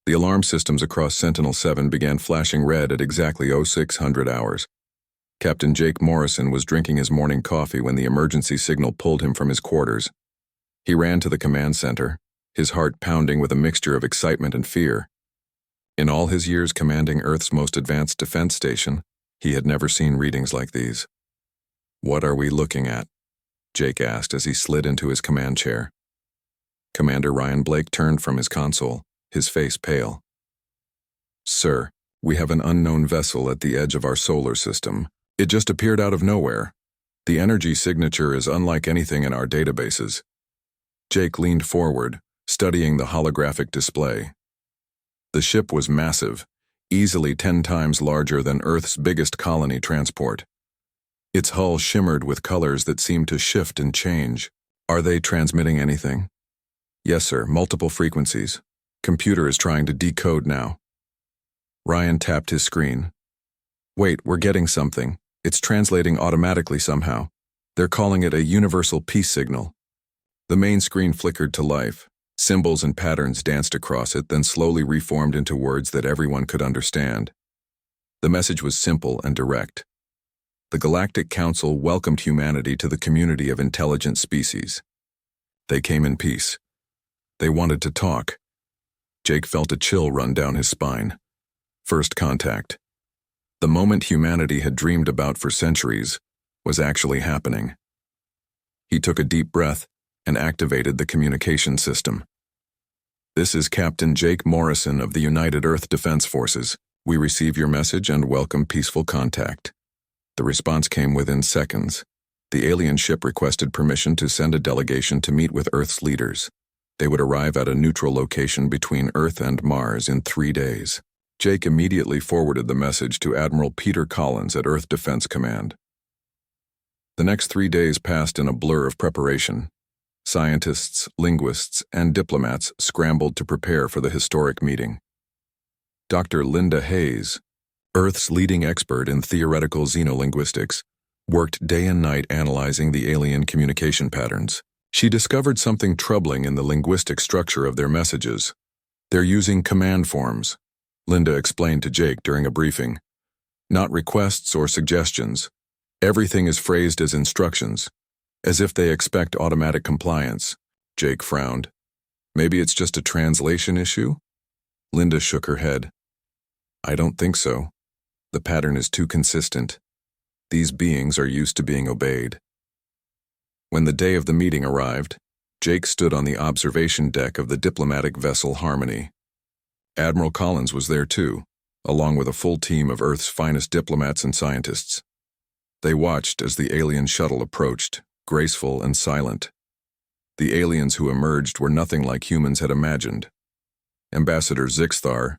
The alarm systems across Sentinel-7 began flashing red at exactly 0600 hours. Captain Jake Morrison was drinking his morning coffee when the emergency signal pulled him from his quarters. He ran to the command center, his heart pounding with a mixture of excitement and fear. In all his years commanding Earth's most advanced defense station, he had never seen readings like these. "What are we looking at?" Jake asked as he slid into his command chair. Commander Ryan Blake turned from his console, his face pale. "Sir, we have an unknown vessel at the edge of our solar system. It just appeared out of nowhere. The energy signature is unlike anything in our databases." Jake leaned forward, studying the holographic display. The ship was massive, easily 10 times larger than Earth's biggest colony transport. Its hull shimmered with colors that seemed to shift and change. "Are they transmitting anything?" "Yes, sir, multiple frequencies. Computer is trying to decode now." Ryan tapped his screen. "Wait, we're getting something. It's translating automatically somehow. They're calling it a universal peace signal." The main screen flickered to life. Symbols and patterns danced across it, then slowly reformed into words that everyone could understand. The message was simple and direct. The Galactic Council welcomed humanity to the community of intelligent species. They came in peace. They wanted to talk. Jake felt a chill run down his spine. First contact. The moment humanity had dreamed about for centuries was actually happening. He took a deep breath and activated the communication system. "This is Captain Jake Morrison of the United Earth Defense Forces. We receive your message and welcome peaceful contact." The response came within seconds. The alien ship requested permission to send a delegation to meet with Earth's leaders. They would arrive at a neutral location between Earth and Mars in 3 days. Jake immediately forwarded the message to Admiral Peter Collins at Earth Defense Command. The next 3 days passed in a blur of preparation. Scientists, linguists, and diplomats scrambled to prepare for the historic meeting. Dr. Linda Hayes, Earth's leading expert in theoretical xenolinguistics, worked day and night analyzing the alien communication patterns. She discovered something troubling in the linguistic structure of their messages. "They're using command forms," Linda explained to Jake during a briefing. "Not requests or suggestions. Everything is phrased as instructions, as if they expect automatic compliance." Jake frowned. "Maybe it's just a translation issue?" Linda shook her head. "I don't think so. The pattern is too consistent. These beings are used to being obeyed." When the day of the meeting arrived, Jake stood on the observation deck of the diplomatic vessel Harmony. Admiral Collins was there too, along with a full team of Earth's finest diplomats and scientists. They watched as the alien shuttle approached, graceful and silent. The aliens who emerged were nothing like humans had imagined. Ambassador Zixthar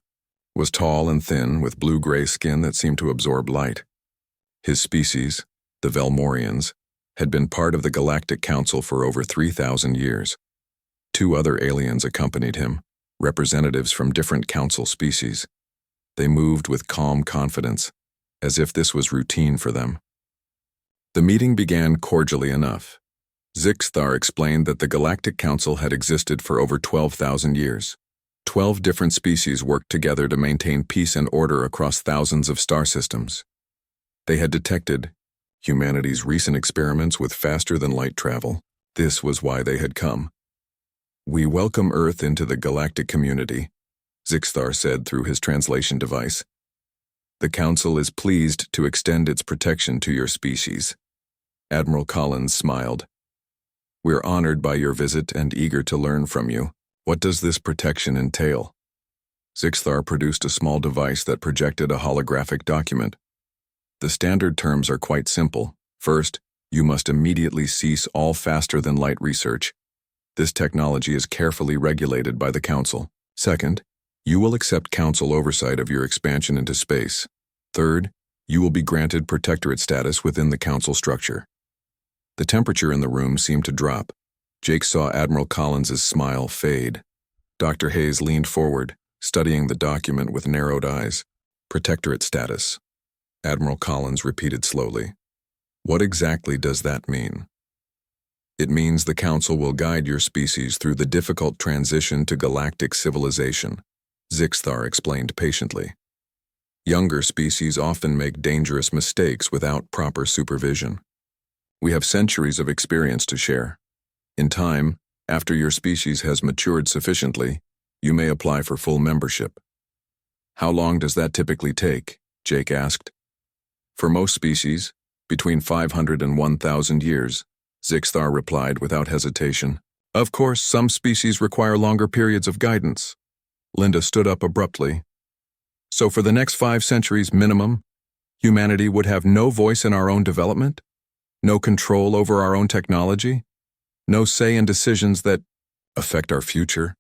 was tall and thin with blue-gray skin that seemed to absorb light. His species, the Velmorians, had been part of the Galactic Council for over 3,000 years. 2 other aliens accompanied him, representatives from different council species. They moved with calm confidence, as if this was routine for them. The meeting began cordially enough. Zixthar explained that the Galactic Council had existed for over 12,000 years. 12 different species worked together to maintain peace and order across thousands of star systems. They had detected humanity's recent experiments with faster-than-light travel. This was why they had come. "We welcome Earth into the galactic community," Zixthar said through his translation device. "The Council is pleased to extend its protection to your species." Admiral Collins smiled. "We're honored by your visit and eager to learn from you. What does this protection entail?" Zixthar produced a small device that projected a holographic document. "The standard terms are quite simple. First, you must immediately cease all faster-than-light research. This technology is carefully regulated by the Council. Second, you will accept Council oversight of your expansion into space. Third, you will be granted protectorate status within the Council structure." The temperature in the room seemed to drop. Jake saw Admiral Collins' smile fade. Dr. Hayes leaned forward, studying the document with narrowed eyes. "Protectorate status," Admiral Collins repeated slowly. "What exactly does that mean?" "It means the Council will guide your species through the difficult transition to galactic civilization. Zixthar explained patiently. Younger species often make dangerous mistakes without proper supervision. We have centuries of experience to share. In time, after your species has matured sufficiently, you may apply for full membership. How long does that typically take? Jake asked. For most species, between 500 and 1,000 years, Zixthar replied without hesitation. Of course, some species require longer periods of guidance. Linda stood up abruptly. So for the next 5 centuries minimum, humanity would have no voice in our own development? No control over our own technology? No say in decisions that affect our future?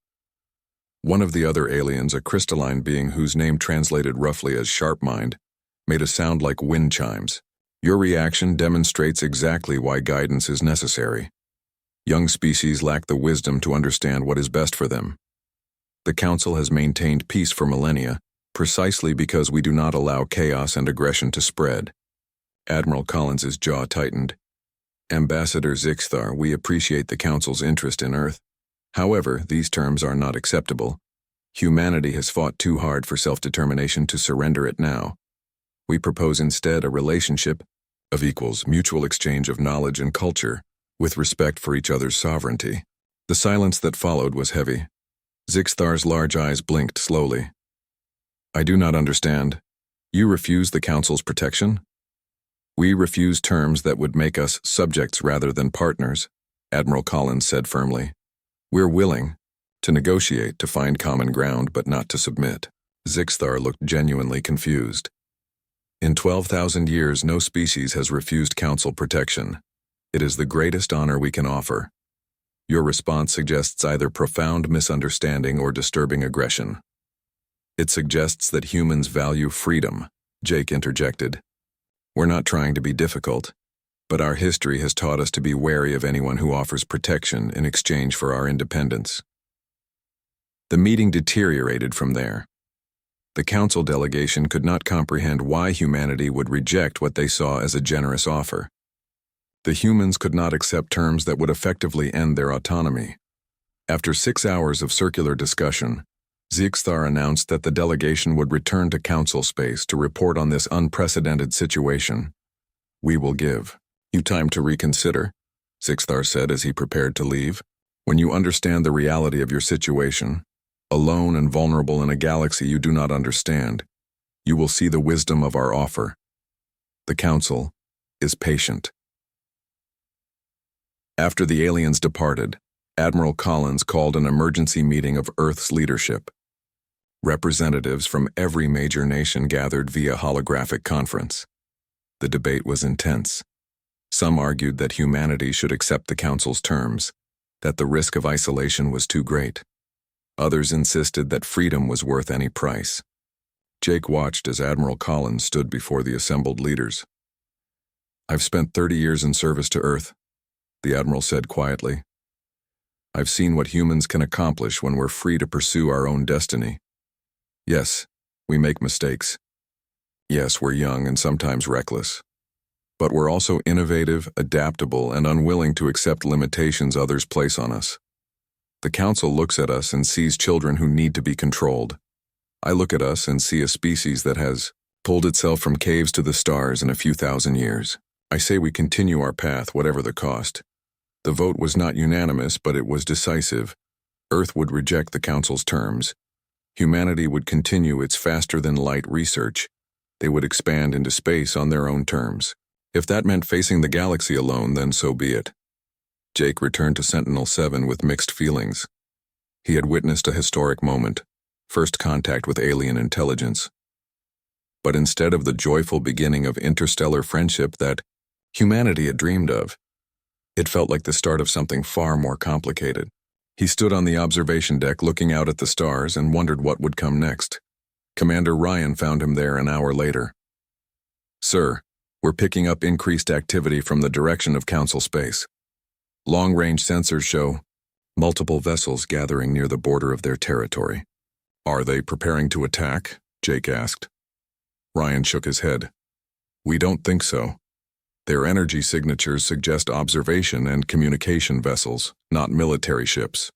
One of the other aliens, a crystalline being whose name translated roughly as sharp mind, made a sound like wind chimes. Your reaction demonstrates exactly why guidance is necessary. Young species lack the wisdom to understand what is best for them. The Council has maintained peace for millennia, precisely because we do not allow chaos and aggression to spread. Admiral Collins's jaw tightened. Ambassador Zixthar, we appreciate the Council's interest in Earth. However, these terms are not acceptable. Humanity has fought too hard for self-determination to surrender it now. We propose instead a relationship of equals, mutual exchange of knowledge and culture, with respect for each other's sovereignty. The silence that followed was heavy. Zixthar's large eyes blinked slowly. I do not understand. You refuse the Council's protection? We refuse terms that would make us subjects rather than partners, Admiral Collins said firmly. We're willing to negotiate, to find common ground, but not to submit. Zixthar looked genuinely confused. In 12,000 years, no species has refused Council protection. It is the greatest honor we can offer. Your response suggests either profound misunderstanding or disturbing aggression. It suggests that humans value freedom, Jake interjected. We're not trying to be difficult, but our history has taught us to be wary of anyone who offers protection in exchange for our independence. The meeting deteriorated from there. The Council delegation could not comprehend why humanity would reject what they saw as a generous offer. The humans could not accept terms that would effectively end their autonomy. After 6 hours of circular discussion, Zixthar announced that the delegation would return to Council space to report on this unprecedented situation. We will give you time to reconsider, Zixthar said as he prepared to leave. When you understand the reality of your situation, alone and vulnerable in a galaxy you do not understand, you will see the wisdom of our offer. The Council is patient. After the aliens departed, Admiral Collins called an emergency meeting of Earth's leadership. Representatives from every major nation gathered via holographic conference. The debate was intense. Some argued that humanity should accept the Council's terms, that the risk of isolation was too great. Others insisted that freedom was worth any price. Jake watched as Admiral Collins stood before the assembled leaders. I've spent 30 years in service to Earth, the Admiral said quietly. I've seen what humans can accomplish when we're free to pursue our own destiny. Yes, we make mistakes. Yes, we're young and sometimes reckless. But we're also innovative, adaptable, and unwilling to accept limitations others place on us. The Council looks at us and sees children who need to be controlled. I look at us and see a species that has pulled itself from caves to the stars in a few thousand years. I say we continue our path, whatever the cost. The vote was not unanimous, but it was decisive. Earth would reject the Council's terms. Humanity would continue its faster-than-light research. They would expand into space on their own terms. If that meant facing the galaxy alone, then so be it. Jake returned to Sentinel-7 with mixed feelings. He had witnessed a historic moment, first contact with alien intelligence. But instead of the joyful beginning of interstellar friendship that humanity had dreamed of, it felt like the start of something far more complicated. He stood on the observation deck looking out at the stars and wondered what would come next. Commander Ryan found him there an hour later. Sir, we're picking up increased activity from the direction of Council space. Long-range sensors show multiple vessels gathering near the border of their territory. Are they preparing to attack? Jake asked. Ryan shook his head. We don't think so. Their energy signatures suggest observation and communication vessels, not military ships.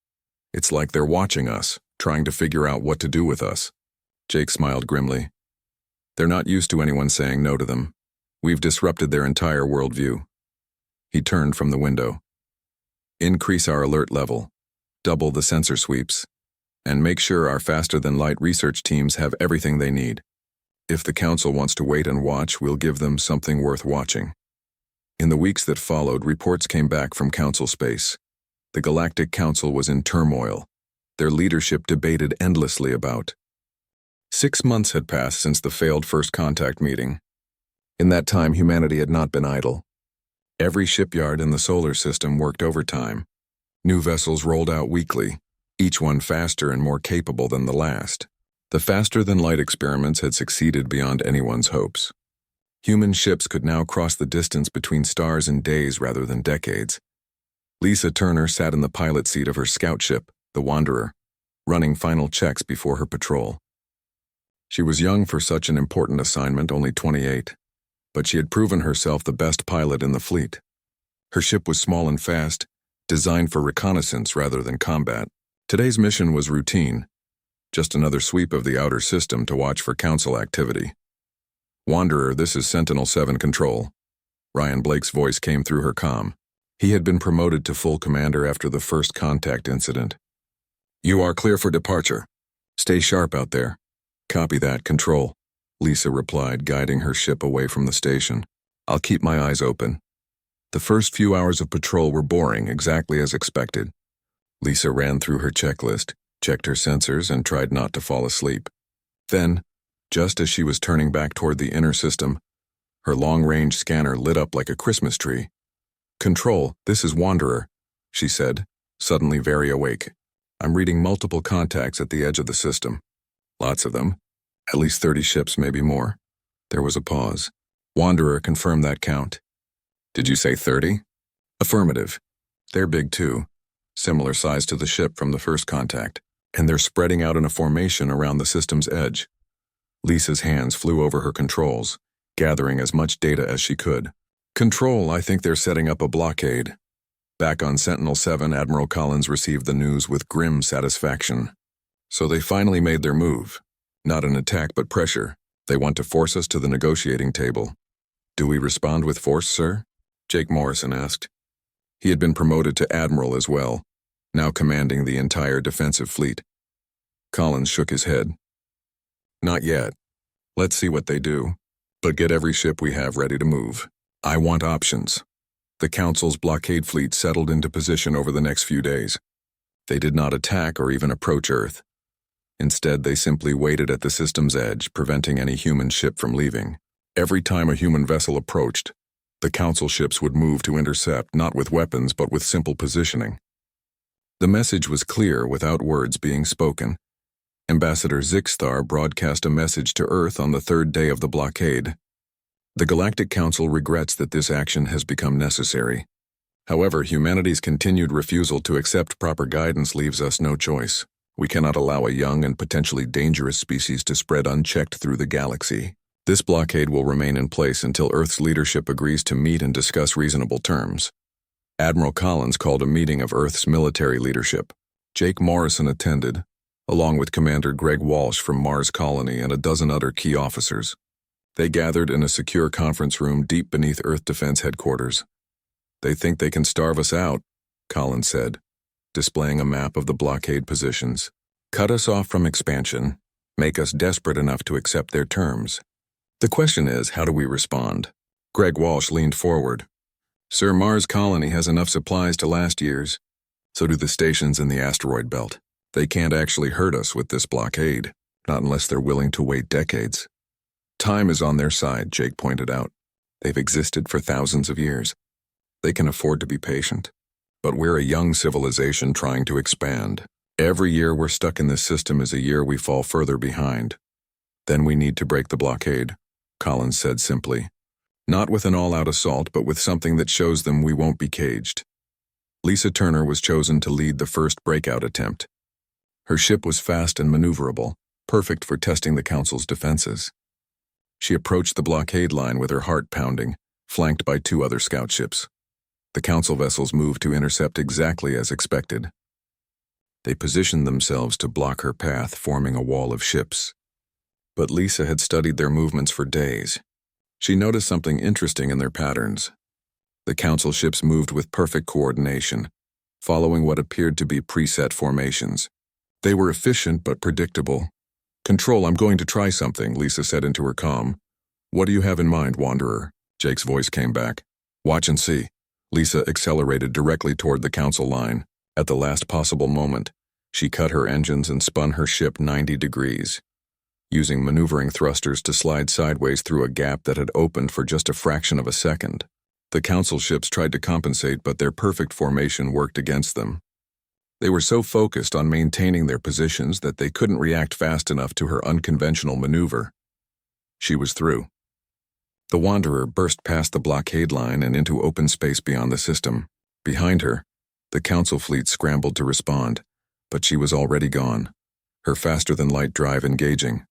It's like they're watching us, trying to figure out what to do with us. Jake smiled grimly. They're not used to anyone saying no to them. We've disrupted their entire worldview. He turned from the window. Increase our alert level, double the sensor sweeps, and make sure our faster-than-light research teams have everything they need. If the Council wants to wait and watch, we'll give them something worth watching. In the weeks that followed, reports came back from Council space. The Galactic Council was in turmoil. Their leadership debated endlessly about. 6 months had passed since the failed first contact meeting. In that time, humanity had not been idle. Every shipyard in the solar system worked overtime. New vessels rolled out weekly, each one faster and more capable than the last. The faster-than-light experiments had succeeded beyond anyone's hopes. Human ships could now cross the distance between stars in days rather than decades. Lisa Turner sat in the pilot seat of her scout ship, the Wanderer, running final checks before her patrol. She was young for such an important assignment, only 28, but she had proven herself the best pilot in the fleet. Her ship was small and fast, designed for reconnaissance rather than combat. Today's mission was routine, just another sweep of the outer system to watch for Council activity. Wanderer, this is Sentinel-7 Control. Ryan Blake's voice came through her comm. He had been promoted to full commander after the first contact incident. You are clear for departure. Stay sharp out there. Copy that, Control, Lisa replied, guiding her ship away from the station. I'll keep my eyes open. The first few hours of patrol were boring, exactly as expected. Lisa ran through her checklist, checked her sensors, and tried not to fall asleep. Then, just as she was turning back toward the inner system, her long-range scanner lit up like a Christmas tree. Control, this is Wanderer, she said, suddenly very awake. I'm reading multiple contacts at the edge of the system. Lots of them. At least 30 ships, maybe more. There was a pause. Wanderer confirmed that count. Did you say 30? Affirmative. They're big too. Similar size to the ship from the first contact. And they're spreading out in a formation around the system's edge. Lisa's hands flew over her controls, gathering as much data as she could. Control, I think they're setting up a blockade. Back on Sentinel-7, Admiral Collins received the news with grim satisfaction. So they finally made their move. Not an attack, but pressure. They want to force us to the negotiating table. Do we respond with force, sir? Jake Morrison asked. He had been promoted to Admiral as well, now commanding the entire defensive fleet. Collins shook his head. Not yet. Let's see what they do. But get every ship we have ready to move. I want options. The Council's blockade fleet settled into position over the next few days. They did not attack or even approach Earth. Instead, they simply waited at the system's edge, preventing any human ship from leaving. Every time a human vessel approached, the Council ships would move to intercept, not with weapons but with simple positioning. The message was clear without words being spoken. Ambassador Zixthar broadcast a message to Earth on the third day of the blockade. The Galactic Council regrets that this action has become necessary. However, humanity's continued refusal to accept proper guidance leaves us no choice. We cannot allow a young and potentially dangerous species to spread unchecked through the galaxy. This blockade will remain in place until Earth's leadership agrees to meet and discuss reasonable terms. Admiral Collins called a meeting of Earth's military leadership. Jake Morrison attended, along with Commander Greg Walsh from Mars Colony and a dozen other key officers. They gathered in a secure conference room deep beneath Earth Defense Headquarters. They think they can starve us out, Collins said, displaying a map of the blockade positions. Cut us off from expansion, make us desperate enough to accept their terms. The question is, how do we respond? Greg Walsh leaned forward. Sir, Mars Colony has enough supplies to last years. So do the stations in the asteroid belt. They can't actually hurt us with this blockade, not unless they're willing to wait decades. Time is on their side, Jake pointed out. They've existed for thousands of years. They can afford to be patient. But we're a young civilization trying to expand. Every year we're stuck in this system is a year we fall further behind. Then we need to break the blockade, Collins said simply. Not with an all-out assault, but with something that shows them we won't be caged. Lisa Turner was chosen to lead the first breakout attempt. Her ship was fast and maneuverable, perfect for testing the Council's defenses. She approached the blockade line with her heart pounding, flanked by 2 other scout ships. The Council vessels moved to intercept exactly as expected. They positioned themselves to block her path, forming a wall of ships. But Lisa had studied their movements for days. She noticed something interesting in their patterns. The council ships moved with perfect coordination, following what appeared to be preset formations. They were efficient but predictable. "Control, I'm going to try something," Lisa said into her comm. "What do you have in mind, Wanderer?" Jake's voice came back. "Watch and see." Lisa accelerated directly toward the council line. At the last possible moment, she cut her engines and spun her ship 90 degrees, using maneuvering thrusters to slide sideways through a gap that had opened for just a fraction of a second. The council ships tried to compensate, but their perfect formation worked against them. They were so focused on maintaining their positions that they couldn't react fast enough to her unconventional maneuver. She was through. The Wanderer burst past the blockade line and into open space beyond the system. Behind her, the council fleet scrambled to respond, but she was already gone, her faster-than-light drive engaging.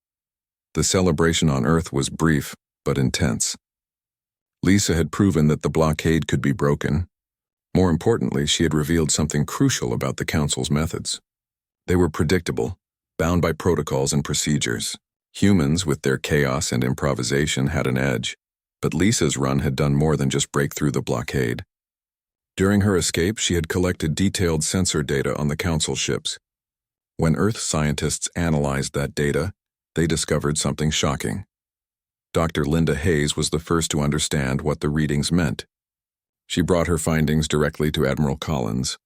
The celebration on Earth was brief, but intense. Lisa had proven that the blockade could be broken. More importantly, she had revealed something crucial about the Council's methods. They were predictable, bound by protocols and procedures. Humans, with their chaos and improvisation, had an edge, but Lisa's run had done more than just break through the blockade. During her escape, she had collected detailed sensor data on the Council ships. When Earth scientists analyzed that data, they discovered something shocking. Dr. Linda Hayes was the first to understand what the readings meant. She brought her findings directly to Admiral Collins.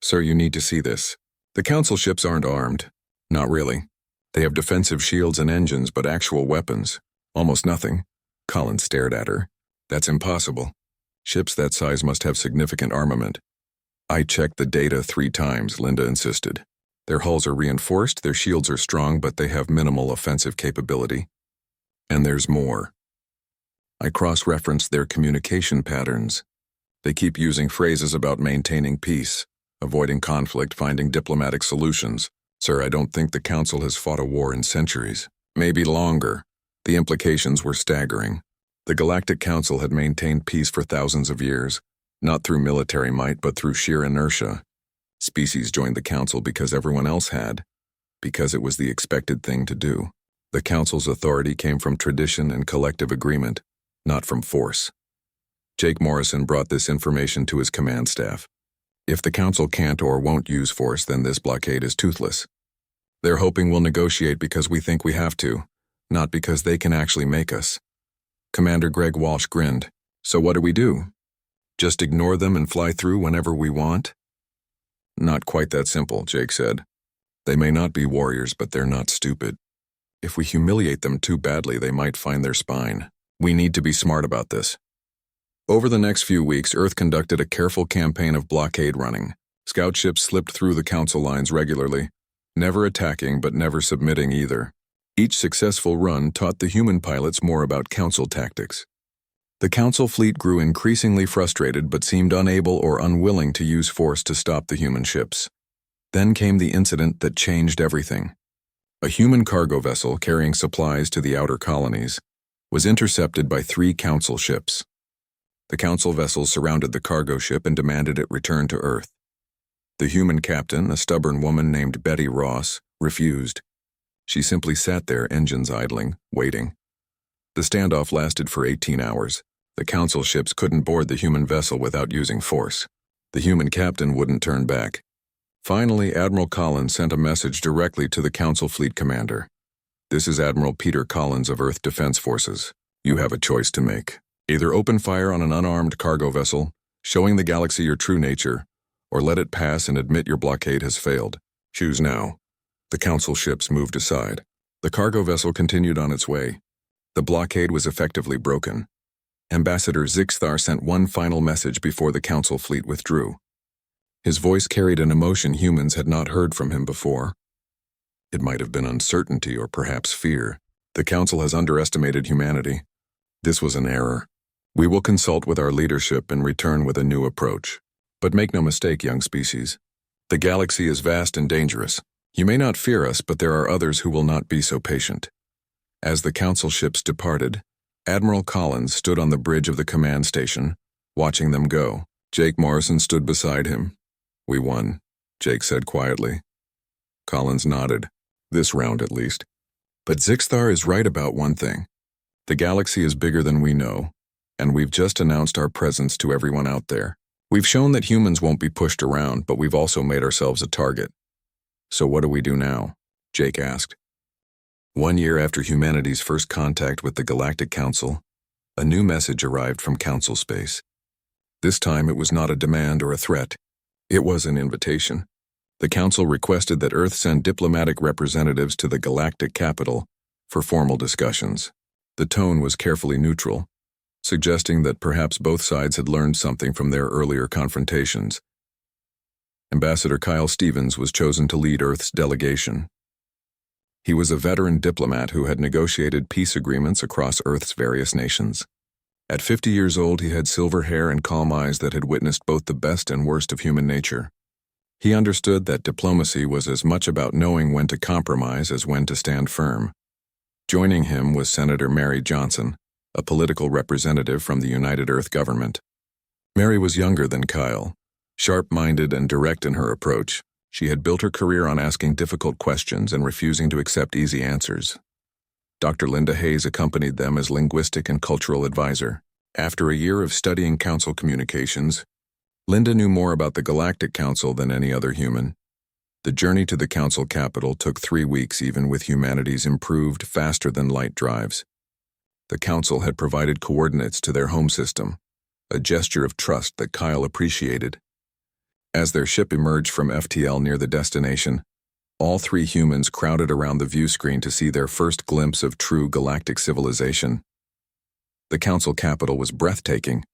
"Sir, you need to see this. The Council ships aren't armed. Not really. They have defensive shields and engines, but actual weapons, almost nothing." Collins stared at her. "That's impossible. Ships that size must have significant armament." "I checked the data 3 times, Linda insisted. "Their hulls are reinforced, their shields are strong, but they have minimal offensive capability. And there's more. I cross-referenced their communication patterns. They keep using phrases about maintaining peace, avoiding conflict, finding diplomatic solutions. Sir, I don't think the Council has fought a war in centuries. Maybe longer." The implications were staggering. The Galactic Council had maintained peace for thousands of years, not through military might, but through sheer inertia. Species joined the Council because everyone else had, because it was the expected thing to do. The Council's authority came from tradition and collective agreement, not from force. Jake Morrison brought this information to his command staff. "If the Council can't or won't use force, then this blockade is toothless. They're hoping we'll negotiate because we think we have to, not because they can actually make us." Commander Greg Walsh grinned. "So what do we do? Just ignore them and fly through whenever we want?" "Not quite that simple," Jake said. "They may not be warriors, but they're not stupid. If we humiliate them too badly, they might find their spine. We need to be smart about this." Over the next few weeks, Earth conducted a careful campaign of blockade running. Scout ships slipped through the Council lines regularly, never attacking but never submitting either. Each successful run taught the human pilots more about Council tactics. The Council fleet grew increasingly frustrated but seemed unable or unwilling to use force to stop the human ships. Then came the incident that changed everything. A human cargo vessel carrying supplies to the outer colonies was intercepted by 3 Council ships. The Council vessels surrounded the cargo ship and demanded it return to Earth. The human captain, a stubborn woman named Betty Ross, refused. She simply sat there, engines idling, waiting. The standoff lasted for 18 hours. The Council ships couldn't board the human vessel without using force. The human captain wouldn't turn back. Finally, Admiral Collins sent a message directly to the Council fleet commander. "This is Admiral Peter Collins of Earth Defense Forces. You have a choice to make. Either open fire on an unarmed cargo vessel, showing the galaxy your true nature, or let it pass and admit your blockade has failed. Choose now." The Council ships moved aside. The cargo vessel continued on its way. The blockade was effectively broken. Ambassador Zixthar sent one final message before the Council fleet withdrew. His voice carried an emotion humans had not heard from him before. It might have been uncertainty or perhaps fear. "The Council has underestimated humanity. This was an error. We will consult with our leadership and return with a new approach. But make no mistake, young species. The galaxy is vast and dangerous. You may not fear us, but there are others who will not be so patient." As the Council ships departed, Admiral Collins stood on the bridge of the command station, watching them go. Jake Morrison stood beside him. "We won," Jake said quietly. Collins nodded. This round, at least. But Zixthar is right about one thing. The galaxy is bigger than we know, and we've just announced our presence to everyone out there. We've shown that humans won't be pushed around, but we've also made ourselves a target. So what do we do now? Jake asked. 1 year after humanity's first contact with the Galactic Council, a new message arrived from Council Space. This time it was not a demand or a threat. It was an invitation. The Council requested that Earth send diplomatic representatives to the galactic capital for formal discussions. The tone was carefully neutral, suggesting that perhaps both sides had learned something from their earlier confrontations. Ambassador Kyle Stevens was chosen to lead Earth's delegation. He was a veteran diplomat who had negotiated peace agreements across Earth's various nations. At 50 years old, he had silver hair and calm eyes that had witnessed both the best and worst of human nature. He understood that diplomacy was as much about knowing when to compromise as when to stand firm. Joining him was Senator Mary Johnson, a political representative from the United Earth government. Mary was younger than Kyle, sharp-minded and direct in her approach. She had built her career on asking difficult questions and refusing to accept easy answers. Dr. Linda Hayes accompanied them as linguistic and cultural advisor. After a year of studying council communications, Linda knew more about the Galactic Council than any other human. The journey to the council capital took 3 weeks even with humanity's improved, faster-than-light drives. The council had provided coordinates to their home system, a gesture of trust that Kyle appreciated. As their ship emerged from FTL near the destination, all 3 humans crowded around the view screen to see their first glimpse of true galactic civilization. The council capital was breathtaking.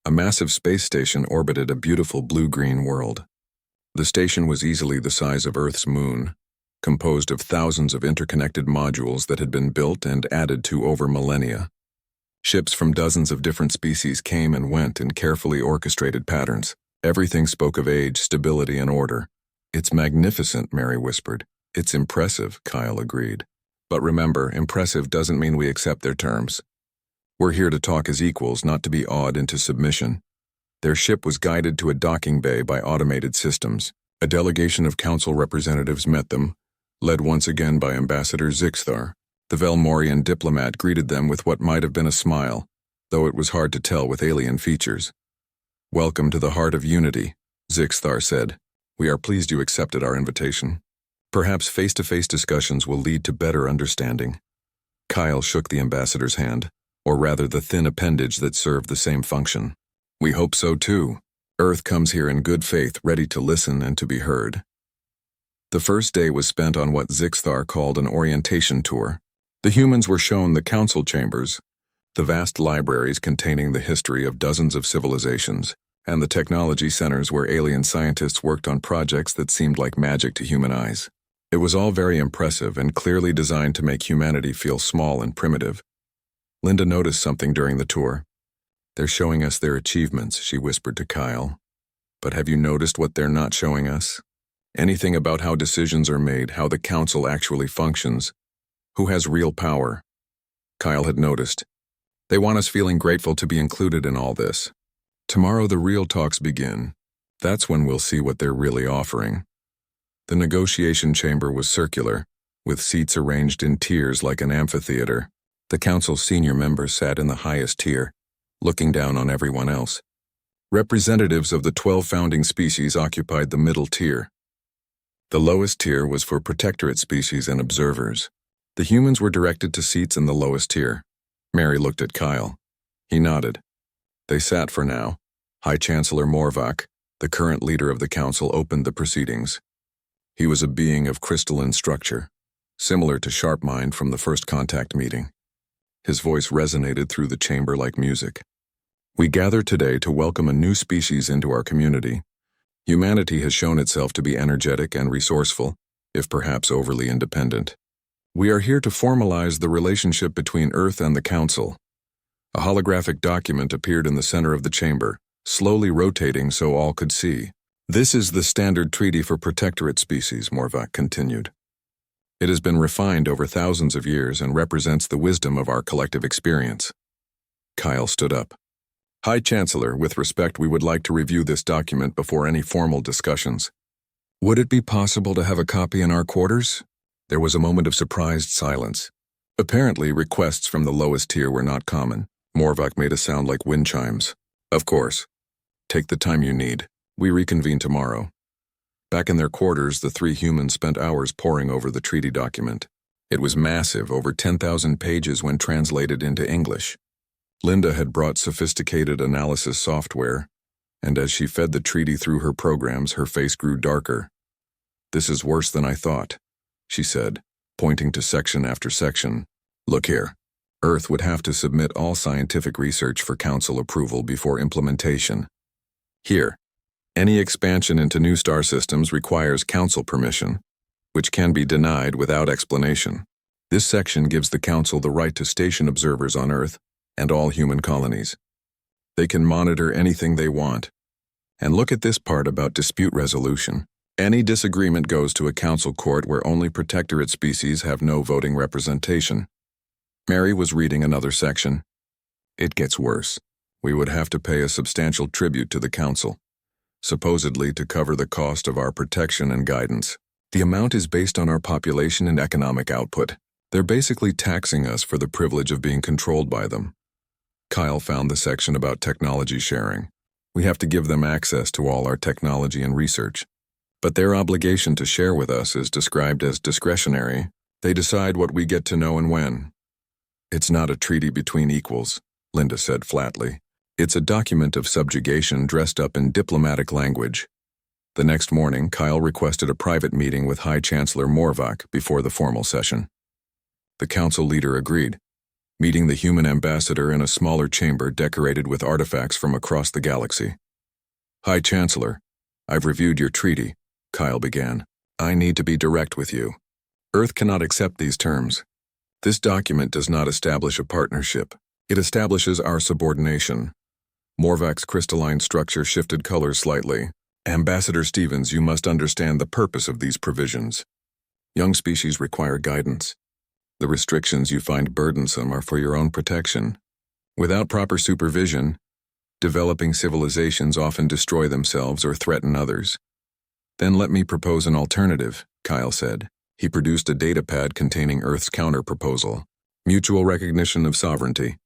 A massive space station orbited a beautiful blue-green world. The station was easily the size of Earth's moon, composed of thousands of interconnected modules that had been built and added to over millennia. Ships from dozens of different species came and went in carefully orchestrated patterns. Everything spoke of age, stability, and order. "It's magnificent," Mary whispered. "It's impressive," Kyle agreed. "But remember, impressive doesn't mean we accept their terms. We're here to talk as equals, not to be awed into submission." Their ship was guided to a docking bay by automated systems. A delegation of council representatives met them, led once again by Ambassador Zixthar. The Velmorian diplomat greeted them with what might have been a smile, though it was hard to tell with alien features. "Welcome to the heart of unity," Zixthar said. "We are pleased you accepted our invitation. Perhaps face-to-face discussions will lead to better understanding." Kyle shook the ambassador's hand, or rather the thin appendage that served the same function. "We hope so too. Earth comes here in good faith, ready to listen and to be heard." The first day was spent on what Zixthar called an orientation tour. The humans were shown the council chambers, the vast libraries containing the history of dozens of civilizations, and the technology centers where alien scientists worked on projects that seemed like magic to human eyes. It was all very impressive and clearly designed to make humanity feel small and primitive. Linda noticed something during the tour. "They're showing us their achievements," she whispered to Kyle. "But have you noticed what they're not showing us? Anything about how decisions are made, how the council actually functions, who has real power?" Kyle had noticed. "They want us feeling grateful to be included in all this. Tomorrow the real talks begin. That's when we'll see what they're really offering." The negotiation chamber was circular, with seats arranged in tiers like an amphitheater. The council's senior members sat in the highest tier, looking down on everyone else. Representatives of the 12 founding species occupied the middle tier. The lowest tier was for protectorate species and observers. The humans were directed to seats in the lowest tier. Mary looked at Kyle. He nodded. They sat for now. High Chancellor Morvac, the current leader of the council, opened the proceedings. He was a being of crystalline structure, similar to Sharpmind from the first contact meeting. His voice resonated through the chamber like music. "We gather today to welcome a new species into our community. Humanity has shown itself to be energetic and resourceful, if perhaps overly independent. We are here to formalize the relationship between Earth and the Council." A holographic document appeared in the center of the chamber, slowly rotating so all could see. "This is the standard treaty for protectorate species," Morvac continued. "It has been refined over thousands of years and represents the wisdom of our collective experience." Kyle stood up. "High Chancellor, with respect, we would like to review this document before any formal discussions." Would it be possible to have a copy in our quarters? There was a moment of surprised silence. Apparently, requests from the lowest tier were not common. Morvac made a sound like wind chimes. Of course. Take the time you need. We reconvene tomorrow. Back in their quarters, the three humans spent hours poring over the treaty document. It was massive, over 10,000 pages when translated into English. Linda had brought sophisticated analysis software, and as she fed the treaty through her programs, her face grew darker. "This is worse than I thought," she said, pointing to section after section. "Look here. Earth would have to submit all scientific research for Council approval before implementation. Here, any expansion into new star systems requires Council permission, which can be denied without explanation. This section gives the Council the right to station observers on Earth and all human colonies. They can monitor anything they want. And look at this part about dispute resolution. Any disagreement goes to a Council court where only protectorate species have no voting representation." Mary was reading another section. "It gets worse. We would have to pay a substantial tribute to the Council, supposedly to cover the cost of our protection and guidance. The amount is based on our population and economic output. They're basically taxing us for the privilege of being controlled by them." Kyle found the section about technology sharing. "We have to give them access to all our technology and research. But their obligation to share with us is described as discretionary. They decide what we get to know and when." "It's not a treaty between equals," Linda said flatly. "It's a document of subjugation dressed up in diplomatic language." The next morning, Kyle requested a private meeting with High Chancellor Morvac before the formal session. The Council leader agreed, meeting the human ambassador in a smaller chamber decorated with artifacts from across the galaxy. "High Chancellor, I've reviewed your treaty," Kyle began. "I need to be direct with you. Earth cannot accept these terms. This document does not establish a partnership. It establishes our subordination." Morvac's crystalline structure shifted colors slightly. "Ambassador Stevens, you must understand the purpose of these provisions. Young species require guidance. The restrictions you find burdensome are for your own protection. Without proper supervision, developing civilizations often destroy themselves or threaten others." "Then let me propose an alternative," Kyle said. He produced a datapad containing Earth's counter-proposal. Mutual recognition of sovereignty.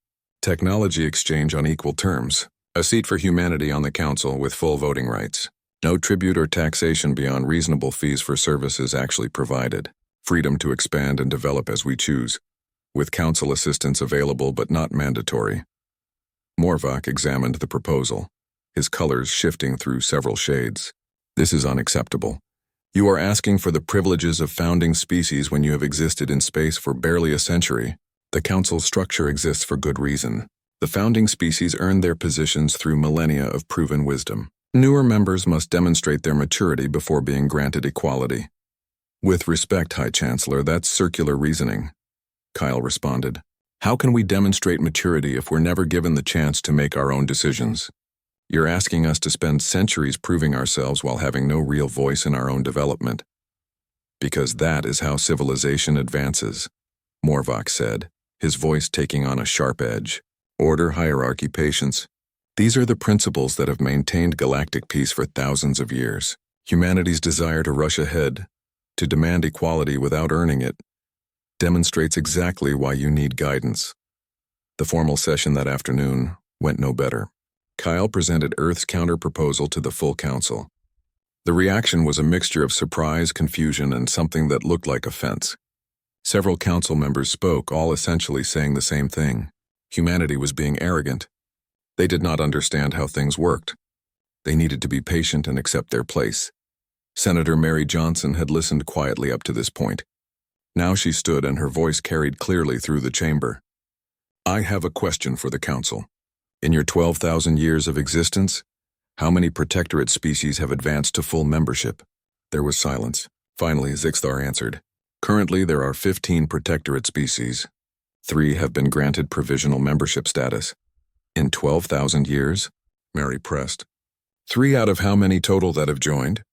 Technology exchange on equal terms. A seat for humanity on the Council with full voting rights. No tribute or taxation beyond reasonable fees for services actually provided. Freedom to expand and develop as we choose, with Council assistance available but not mandatory. Morvac examined the proposal, his colors shifting through several shades. "This is unacceptable. You are asking for the privileges of founding species when you have existed in space for barely a century. The Council's structure exists for good reason. The founding species earned their positions through millennia of proven wisdom. Newer members must demonstrate their maturity before being granted equality." "With respect, High Chancellor, that's circular reasoning," Kyle responded. "How can we demonstrate maturity if we're never given the chance to make our own decisions? You're asking us to spend centuries proving ourselves while having no real voice in our own development." "Because that is how civilization advances," Morvac said, his voice taking on a sharp edge. "Order, hierarchy, patience. These are the principles that have maintained galactic peace for thousands of years. Humanity's desire to rush ahead, to demand equality without earning it, demonstrates exactly why you need guidance." The formal session that afternoon went no better. Kyle presented Earth's counter-proposal to the full Council. The reaction was a mixture of surprise, confusion, and something that looked like offense. Several Council members spoke, all essentially saying the same thing. Humanity was being arrogant. They did not understand how things worked. They needed to be patient and accept their place. Senator Mary Johnson had listened quietly up to this point. Now she stood and her voice carried clearly through the chamber. "I have a question for the Council. In your 12,000 years of existence, how many protectorate species have advanced to full membership?" There was silence. Finally, Zixthar answered. "Currently, there are 15 protectorate species. 3 have been granted provisional membership status." "In 12,000 years?" Mary pressed. "3 out of how many total that have joined?"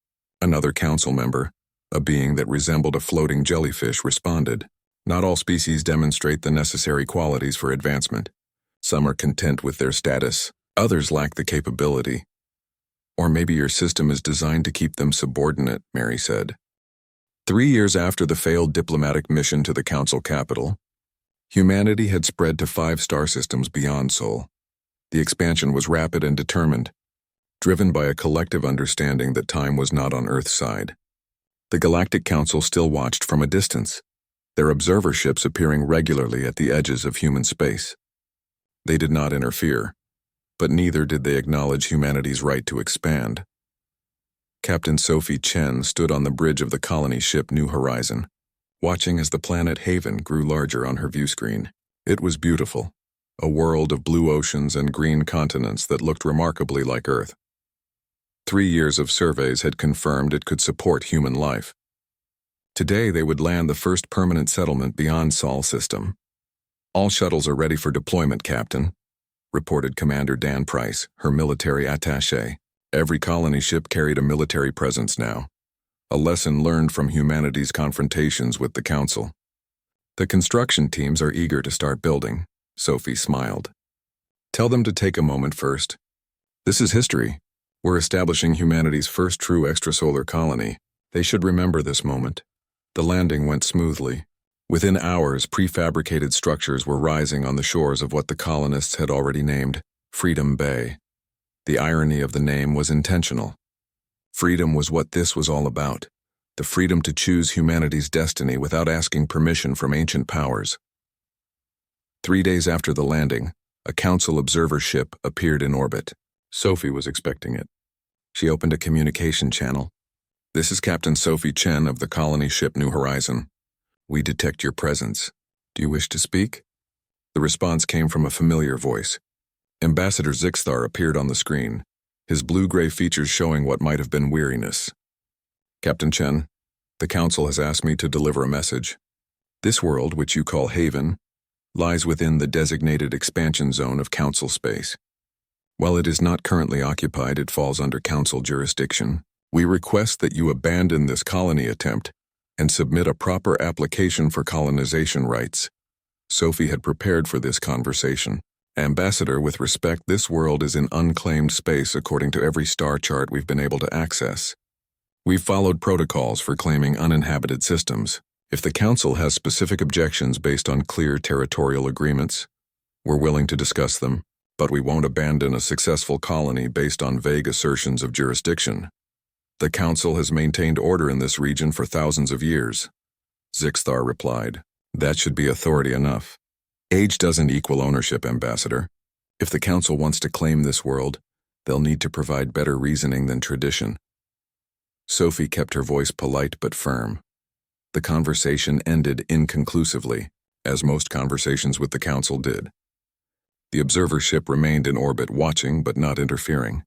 Another Council member, a being that resembled a floating jellyfish, responded. "Not all species demonstrate the necessary qualities for advancement. Some are content with their status, others lack the capability. Or maybe your system is designed to keep them subordinate, Mary said. 3 years after the failed diplomatic mission to the Council capital, humanity had spread to 5 star systems beyond Sol. The expansion was rapid and determined, driven by a collective understanding that time was not on Earth's side. The Galactic Council still watched from a distance, their observer ships appearing regularly at the edges of human space. They did not interfere, but neither did they acknowledge humanity's right to expand. Captain Sophie Chen stood on the bridge of the colony ship New Horizon, watching as the planet Haven grew larger on her view screen. It was beautiful, a world of blue oceans and green continents that looked remarkably like Earth. 3 years of surveys had confirmed it could support human life. Today they would land the first permanent settlement beyond Sol system. All shuttles are ready for deployment, Captain, reported Commander Dan Price, her military attaché. Every colony ship carried a military presence now, a lesson learned from humanity's confrontations with the Council. The construction teams are eager to start building, Sophie smiled. Tell them to take a moment first. This is history. We're establishing humanity's first true extrasolar colony. They should remember this moment. The landing went smoothly. Within hours, prefabricated structures were rising on the shores of what the colonists had already named Freedom Bay. The irony of the name was intentional. Freedom was what this was all about, the freedom to choose humanity's destiny without asking permission from ancient powers. 3 days after the landing, a Council observer ship appeared in orbit. Sophie was expecting it. She opened a communication channel. This is Captain Sophie Chen of the colony ship New Horizon. We detect your presence. Do you wish to speak? The response came from a familiar voice. Ambassador Zixthar appeared on the screen, his blue-gray features showing what might have been weariness. Captain Chen, the Council has asked me to deliver a message. This world, which you call Haven, lies within the designated expansion zone of Council space. While it is not currently occupied, it falls under Council jurisdiction. We request that you abandon this colony attempt and submit a proper application for colonization rights. Sophie had prepared for this conversation. Ambassador, with respect, this world is in unclaimed space according to every star chart we've been able to access. We've followed protocols for claiming uninhabited systems. If the Council has specific objections based on clear territorial agreements, we're willing to discuss them, but we won't abandon a successful colony based on vague assertions of jurisdiction. The Council has maintained order in this region for thousands of years. Zixthar replied, That should be authority enough. Age doesn't equal ownership, Ambassador. If the Council wants to claim this world, they'll need to provide better reasoning than tradition. Sophie kept her voice polite but firm. The conversation ended inconclusively, as most conversations with the Council did. The observer ship remained in orbit, watching but not interfering.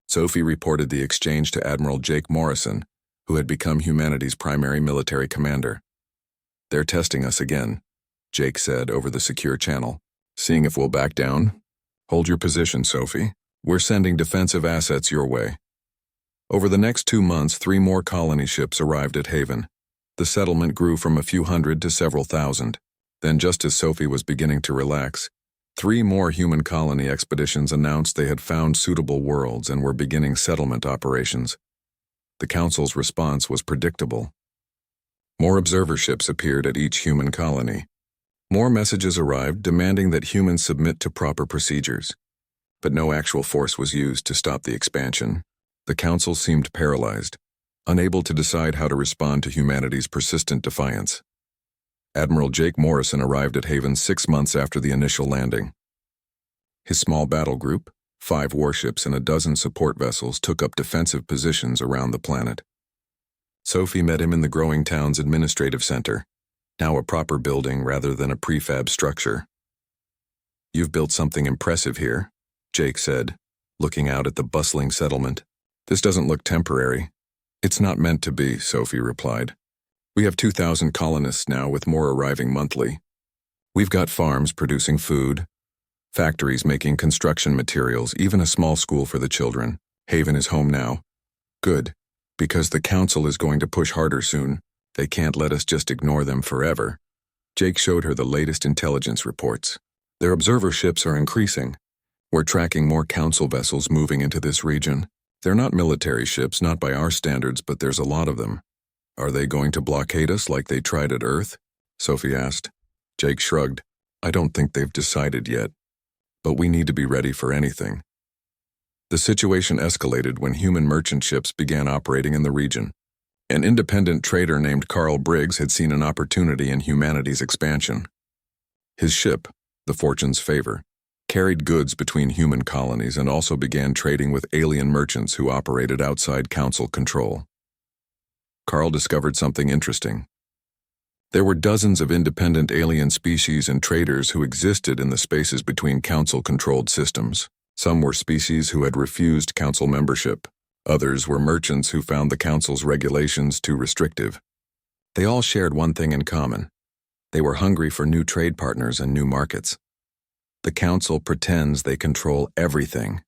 Sophie reported the exchange to Admiral Jake Morrison, who had become humanity's primary military commander. They're testing us again, Jake said over the secure channel, seeing if we'll back down. Hold your position, Sophie. We're sending defensive assets your way. Over the next 2 months, 3 more colony ships arrived at Haven. The settlement grew from a few hundred to several thousand. Then, just as Sophie was beginning to relax, 3 more human colony expeditions announced they had found suitable worlds and were beginning settlement operations. The Council's response was predictable. More observer ships appeared at each human colony. More messages arrived demanding that humans submit to proper procedures. But no actual force was used to stop the expansion. The Council seemed paralyzed, unable to decide how to respond to humanity's persistent defiance. Admiral Jake Morrison arrived at Haven 6 months after the initial landing. His small battle group, 5 warships and a dozen support vessels, took up defensive positions around the planet. Sophie met him in the growing town's administrative center, now a proper building rather than a prefab structure. You've built something impressive here, Jake said, looking out at the bustling settlement. This doesn't look temporary. It's not meant to be, Sophie replied. We have 2,000 colonists now, with more arriving monthly. We've got farms producing food, factories making construction materials, even a small school for the children. Haven is home now. Good, because the Council is going to push harder soon. They can't let us just ignore them forever. Jake showed her the latest intelligence reports. Their observer ships are increasing. We're tracking more Council vessels moving into this region. They're not military ships, not by our standards, but there's a lot of them. Are they going to blockade us like they tried at Earth? Sophie asked. Jake shrugged. I don't think they've decided yet. But we need to be ready for anything. The situation escalated when human merchant ships began operating in the region. An independent trader named Carl Briggs had seen an opportunity in humanity's expansion. His ship, the Fortune's Favor, carried goods between human colonies and also began trading with alien merchants who operated outside council control. Carl discovered something interesting. There were dozens of independent alien species and traders who existed in the spaces between council-controlled systems. Some were species who had refused council membership. Others were merchants who found the council's regulations too restrictive. They all shared one thing in common. They were hungry for new trade partners and new markets. The council pretends they control everything,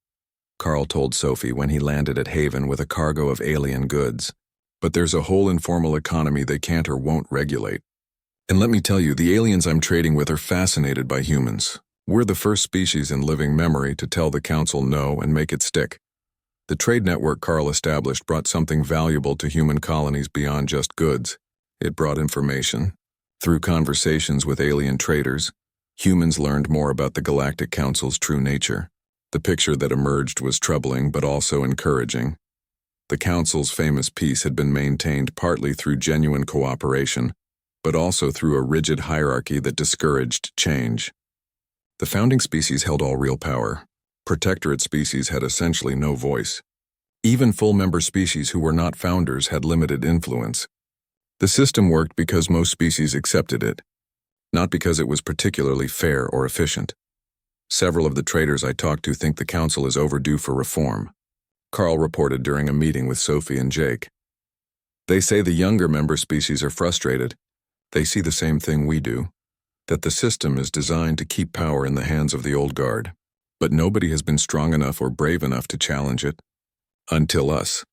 Carl told Sophie when he landed at Haven with a cargo of alien goods. But there's a whole informal economy they can't or won't regulate. And let me tell you, the aliens I'm trading with are fascinated by humans. We're the first species in living memory to tell the council no and make it stick. The trade network Carl established brought something valuable to human colonies beyond just goods. It brought information. Through conversations with alien traders, humans learned more about the Galactic Council's true nature. The picture that emerged was troubling but also encouraging. The Council's famous peace had been maintained partly through genuine cooperation, but also through a rigid hierarchy that discouraged change. The founding species held all real power. Protectorate species had essentially no voice. Even full-member species who were not founders had limited influence. The system worked because most species accepted it, not because it was particularly fair or efficient. Several of the traders I talked to think the Council is overdue for reform, Carl reported during a meeting with Sophie and Jake. They say the younger member species are frustrated. They see the same thing we do, that the system is designed to keep power in the hands of the old guard. But nobody has been strong enough or brave enough to challenge it. Until us.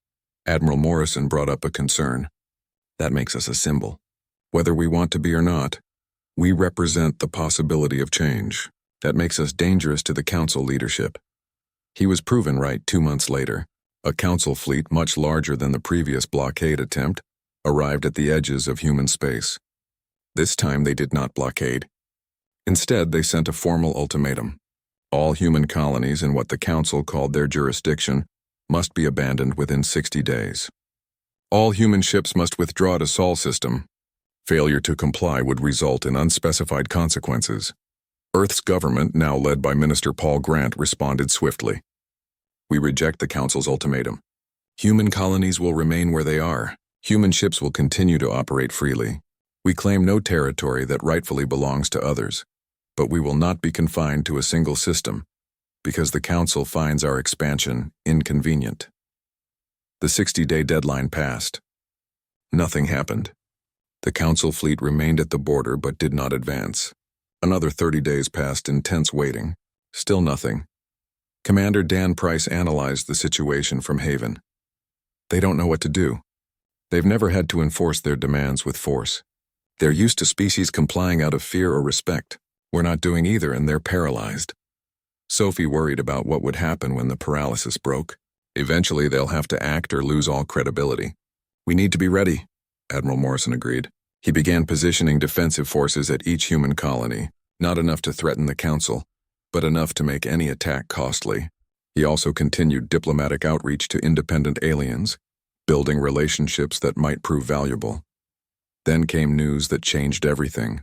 Admiral Morrison brought up a concern. That makes us a symbol. Whether we want to be or not, we represent the possibility of change. That makes us dangerous to the Council leadership. He was proven right 2 months later. A Council fleet much larger than the previous blockade attempt arrived at the edges of human space. This time they did not blockade. Instead, they sent a formal ultimatum. All human colonies in what the Council called their jurisdiction must be abandoned within 60 days. All human ships must withdraw to Sol system. Failure to comply would result in unspecified consequences. Earth's government, now led by Minister Paul Grant, responded swiftly. We reject the Council's ultimatum. Human colonies will remain where they are. Human ships will continue to operate freely. We claim no territory that rightfully belongs to others, but we will not be confined to a single system, because the Council finds our expansion inconvenient. The 60-day deadline passed. Nothing happened. The Council fleet remained at the border but did not advance. Another 30 days passed in tense waiting. Still nothing. Commander Dan Price analyzed the situation from Haven. They don't know what to do. They've never had to enforce their demands with force. They're used to species complying out of fear or respect. We're not doing either, and they're paralyzed. Sophie worried about what would happen when the paralysis broke. Eventually, they'll have to act or lose all credibility. We need to be ready, Admiral Morrison agreed. He began positioning defensive forces at each human colony, not enough to threaten the Council, but enough to make any attack costly. He also continued diplomatic outreach to independent aliens, building relationships that might prove valuable. Then came news that changed everything.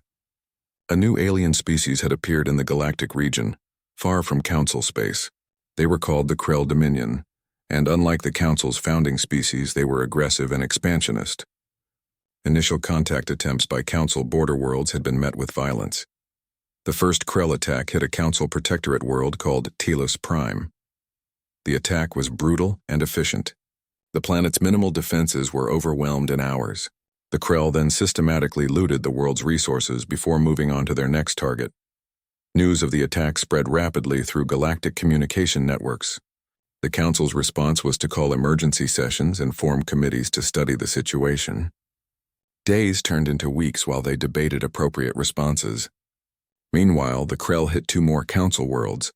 A new alien species had appeared in the galactic region, far from Council space. They were called the Krell Dominion, and unlike the Council's founding species, they were aggressive and expansionist. Initial contact attempts by Council border worlds had been met with violence. The first Krell attack hit a Council protectorate world called Telos Prime. The attack was brutal and efficient. The planet's minimal defenses were overwhelmed in hours. The Krell then systematically looted the world's resources before moving on to their next target. News of the attack spread rapidly through galactic communication networks. The Council's response was to call emergency sessions and form committees to study the situation. Days turned into weeks while they debated appropriate responses. Meanwhile, the Krell hit 2 more Council worlds.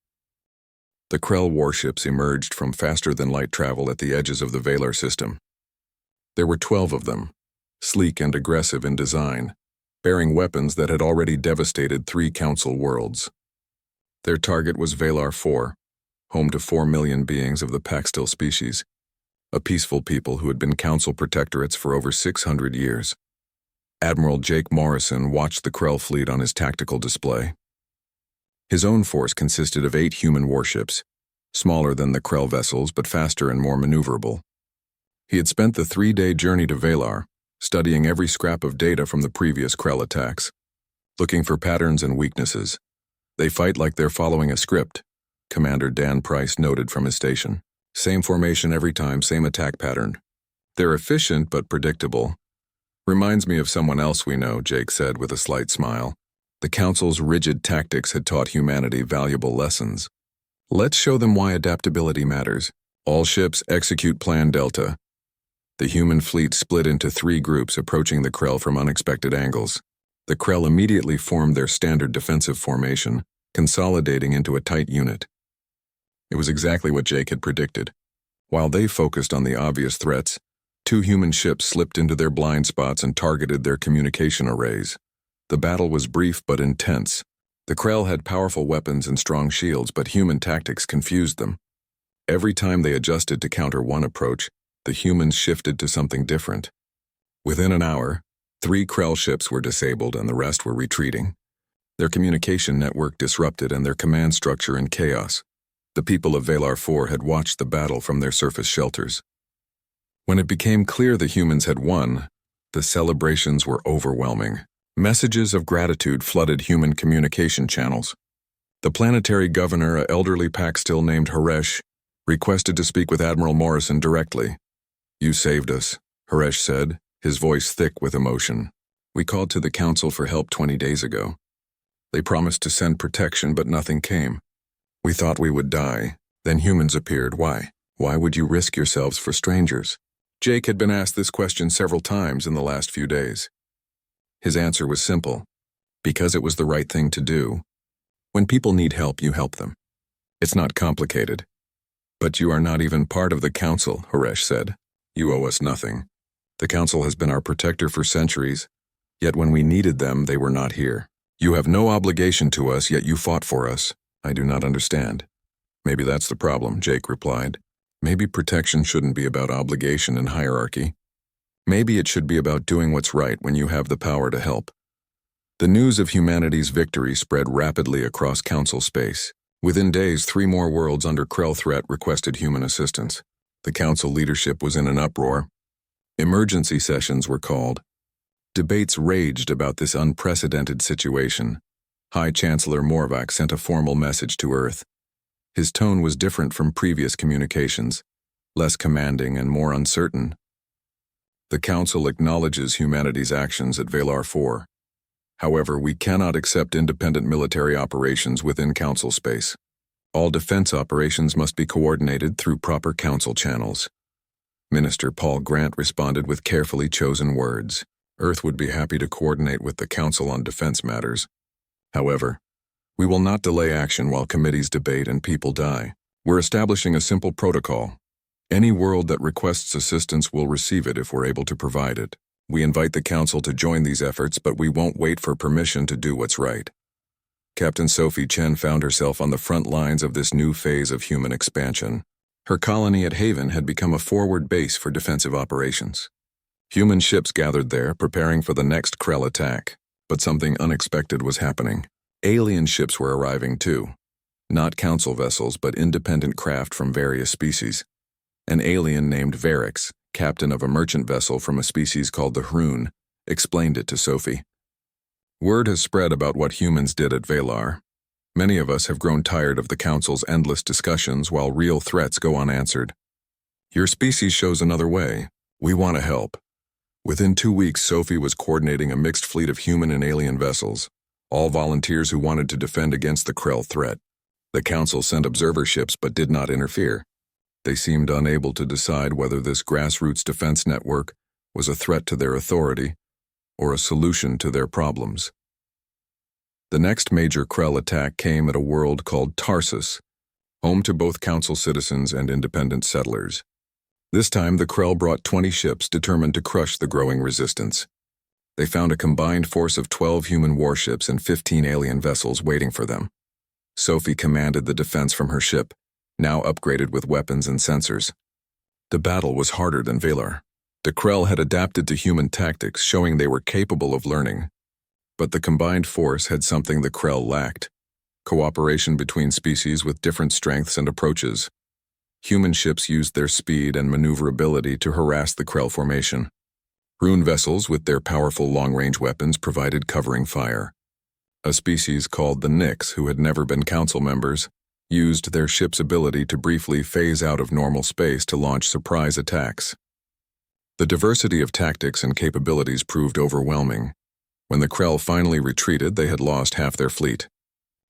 The Krell warships emerged from faster-than-light travel at the edges of the Valar system. There were 12 of them, sleek and aggressive in design, bearing weapons that had already devastated 3 Council worlds. Their target was Valar 4, home to 4 million beings of the Paxtil species, a peaceful people who had been Council protectorates for over 600 years. Admiral Jake Morrison watched the Krell fleet on his tactical display. His own force consisted of 8 human warships, smaller than the Krell vessels but faster and more maneuverable. He had spent the 3-day journey to Valar, studying every scrap of data from the previous Krell attacks, looking for patterns and weaknesses. They fight like they're following a script, Commander Dan Price noted from his station. Same formation every time, same attack pattern. They're efficient but predictable. Reminds me of someone else we know, Jake said with a slight smile. The Council's rigid tactics had taught humanity valuable lessons. Let's show them why adaptability matters. All ships execute Plan Delta. The human fleet split into 3 groups approaching the Krell from unexpected angles. The Krell immediately formed their standard defensive formation, consolidating into a tight unit. It was exactly what Jake had predicted. While they focused on the obvious threats, 2 human ships slipped into their blind spots and targeted their communication arrays. The battle was brief but intense. The Krell had powerful weapons and strong shields, but human tactics confused them. Every time they adjusted to counter one approach, the humans shifted to something different. Within an hour, 3 Krell ships were disabled and the rest were retreating. Their communication network disrupted and their command structure in chaos. The people of Valar 4 had watched the battle from their surface shelters. When it became clear the humans had won, the celebrations were overwhelming. Messages of gratitude flooded human communication channels. The planetary governor, an elderly Paxtil named Haresh, requested to speak with Admiral Morrison directly. "You saved us," Haresh said, his voice thick with emotion. "We called to the Council for help 20 days ago. They promised to send protection, but nothing came. We thought we would die. Then humans appeared. Why? Why would you risk yourselves for strangers?" Jake had been asked this question several times in the last few days. His answer was simple: because it was the right thing to do. When people need help, you help them. It's not complicated. "But you are not even part of the Council," Haresh said. "You owe us nothing. The Council has been our protector for centuries, yet when we needed them, they were not here. You have no obligation to us, yet you fought for us. I do not understand." "Maybe that's the problem," Jake replied. "Maybe protection shouldn't be about obligation and hierarchy. Maybe it should be about doing what's right when you have the power to help." The news of humanity's victory spread rapidly across Council space. Within days, 3 more worlds under Krell threat requested human assistance. The Council leadership was in an uproar. Emergency sessions were called. Debates raged about this unprecedented situation. High Chancellor Morvac sent a formal message to Earth. His tone was different from previous communications, less commanding and more uncertain. "The Council acknowledges humanity's actions at Valar 4. However, we cannot accept independent military operations within Council space. All defense operations must be coordinated through proper Council channels." Minister Paul Grant responded with carefully chosen words. "Earth would be happy to coordinate with the Council on defense matters. However, we will not delay action while committees debate and people die. We're establishing a simple protocol. Any world that requests assistance will receive it if we're able to provide it. We invite the Council to join these efforts, but we won't wait for permission to do what's right." Captain Sophie Chen found herself on the front lines of this new phase of human expansion. Her colony at Haven had become a forward base for defensive operations. Human ships gathered there, preparing for the next Krell attack. But something unexpected was happening. Alien ships were arriving too. Not Council vessels, but independent craft from various species. An alien named Varix, captain of a merchant vessel from a species called the Hroon, explained it to Sophie. "Word has spread about what humans did at Valar. Many of us have grown tired of the Council's endless discussions while real threats go unanswered. Your species shows another way. We want to help." Within 2 weeks, Sophie was coordinating a mixed fleet of human and alien vessels, all volunteers who wanted to defend against the Krell threat. The Council sent observer ships but did not interfere. They seemed unable to decide whether this grassroots defense network was a threat to their authority or a solution to their problems. The next major Krell attack came at a world called Tarsus. home to both council citizens and independent settlers. This time, the Krell brought 20 ships determined to crush the growing resistance. They found a combined force of 12 human warships and 15 alien vessels waiting for them. Sophie commanded the defense from her ship, now upgraded with weapons and sensors. The battle was harder than Valar. The Krell had adapted to human tactics, showing they were capable of learning. But the combined force had something the Krell lacked: cooperation between species with different strengths and approaches. Human ships used their speed and maneuverability to harass the Krell formation. Rune vessels with their powerful long-range weapons provided covering fire. A species called the Nyx, who had never been council members, used their ship's ability to briefly phase out of normal space to launch surprise attacks. The diversity of tactics and capabilities proved overwhelming. When the Krell finally retreated, they had lost half their fleet.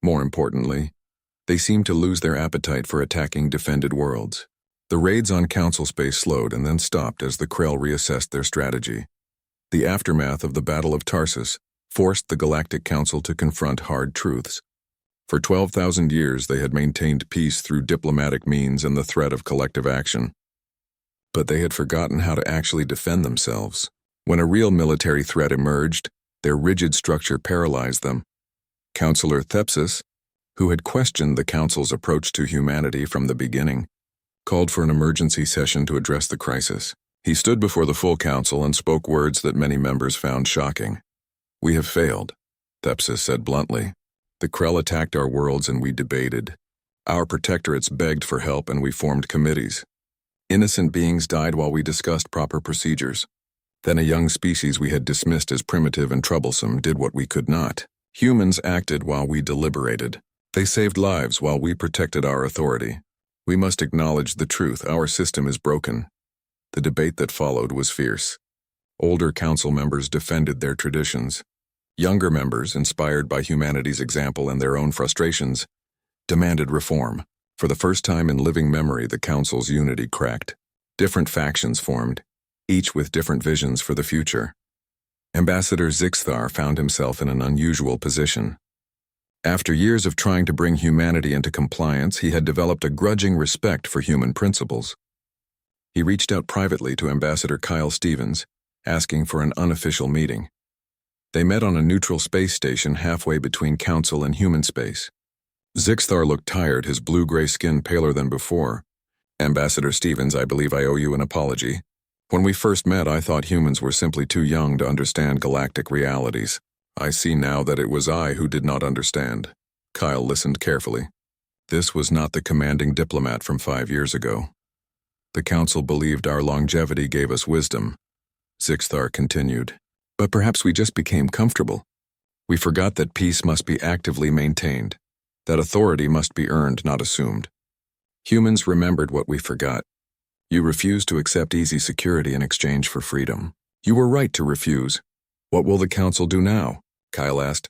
More importantly, they seemed to lose their appetite for attacking defended worlds. The raids on council space slowed and then stopped as the Krell reassessed their strategy. The aftermath of the Battle of Tarsus forced the Galactic Council to confront hard truths. For 12,000 years, they had maintained peace through diplomatic means and the threat of collective action. But they had forgotten how to actually defend themselves. When a real military threat emerged, their rigid structure paralyzed them. Councillor Thepsis, who had questioned the Council's approach to humanity from the beginning, called for an emergency session to address the crisis. He stood before the full Council and spoke words that many members found shocking. "We have failed," Thepsis said bluntly. "The Krell attacked our worlds and we debated. Our protectorates begged for help and we formed committees. Innocent beings died while we discussed proper procedures. Then a young species we had dismissed as primitive and troublesome did what we could not. Humans acted while we deliberated. They saved lives while we protected our authority. We must acknowledge the truth: our system is broken." The debate that followed was fierce. Older council members defended their traditions. Younger members, inspired by humanity's example and their own frustrations, demanded reform. For the first time in living memory, the council's unity cracked. Different factions formed, each with different visions for the future. Ambassador Zixthar found himself in an unusual position. After years of trying to bring humanity into compliance, he had developed a grudging respect for human principles. He reached out privately to Ambassador Kyle Stevens, asking for an unofficial meeting. They met on a neutral space station halfway between council and human space. Zixthar looked tired, his blue-gray skin paler than before. "Ambassador Stevens, I believe I owe you an apology. When we first met, I thought humans were simply too young to understand galactic realities. I see now that it was I who did not understand." Kyle listened carefully. This was not the commanding diplomat from 5 years ago. "The council believed our longevity gave us wisdom," Zixthar continued. "But perhaps we just became comfortable. We forgot that peace must be actively maintained, that authority must be earned, not assumed. Humans remembered what we forgot. You refused to accept easy security in exchange for freedom. You were right to refuse. What will the council do now?" Kyle asked.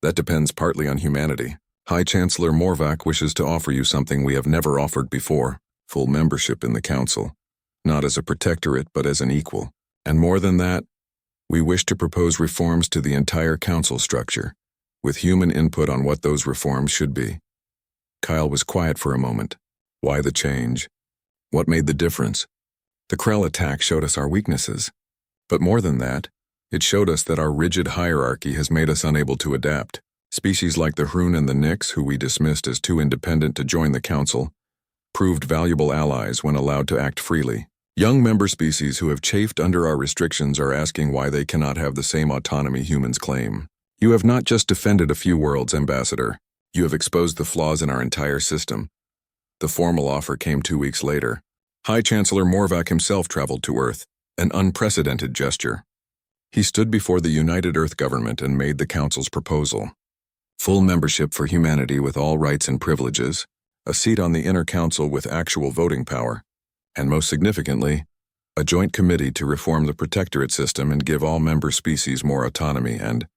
"That depends partly on humanity. High Chancellor Morvac wishes to offer you something we have never offered before: full membership in the council. Not as a protectorate, but as an equal. And more than that, we wish to propose reforms to the entire council structure, with human input on what those reforms should be." Kyle was quiet for a moment. Why the change? What made the difference? The Krell attack showed us our weaknesses. But more than that, it showed us that our rigid hierarchy has made us unable to adapt. Species like the Hrun and the Nyx, who we dismissed as too independent to join the council, proved valuable allies when allowed to act freely. Young member species who have chafed under our restrictions are asking why they cannot have the same autonomy humans claim. "You have not just defended a few worlds, Ambassador. You have exposed the flaws in our entire system." The formal offer came 2 weeks later. High Chancellor Morvac himself traveled to Earth, an unprecedented gesture. He stood before the United Earth government and made the council's proposal: full membership for humanity with all rights and privileges, a seat on the inner council with actual voting power, and most significantly, a joint committee to reform the protectorate system and give all member species more autonomy and